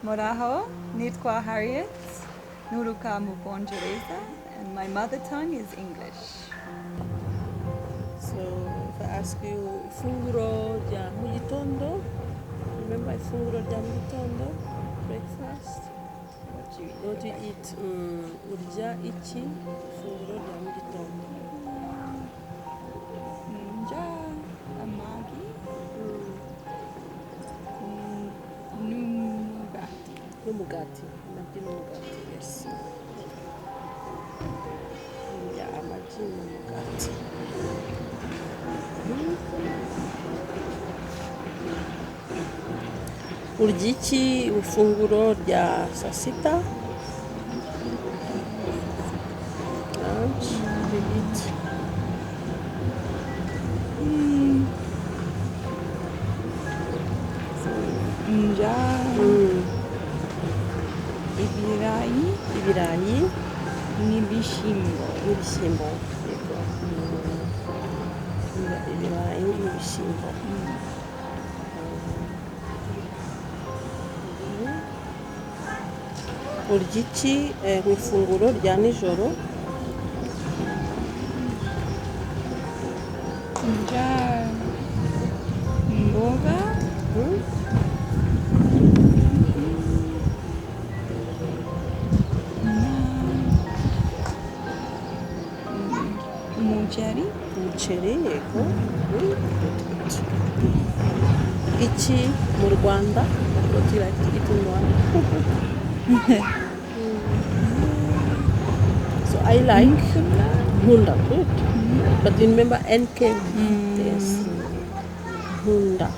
Muraho, nitwa Harriet, nuruka mu Bwongereza, and my mother tongue is English. So if I ask you ifunguro rya mu gitondo, remember ifunguro rya mu gitondo, breakfast, what do you eat? Urya iki ifunguro rya mu gitondo? Nja amagi, n'umugati. N'umugati, amagi n'umugati, yes. Urya amagi n'umugati. Urya iki ifunguro rya saa sita? Lunch, what do you eat? Nja Ibirayi n'ibishimbo. n'ibishyimbo. Yego. Ibirayi n'ibishyimbo. Urya iki mu ifunguro rya nijoro? Nja mboga umuceri, yego. Iki mu Rwanda? What do you like to eat in Rwanda? So I like Nkunda, good. But you remember NK? Yes. Nkunda.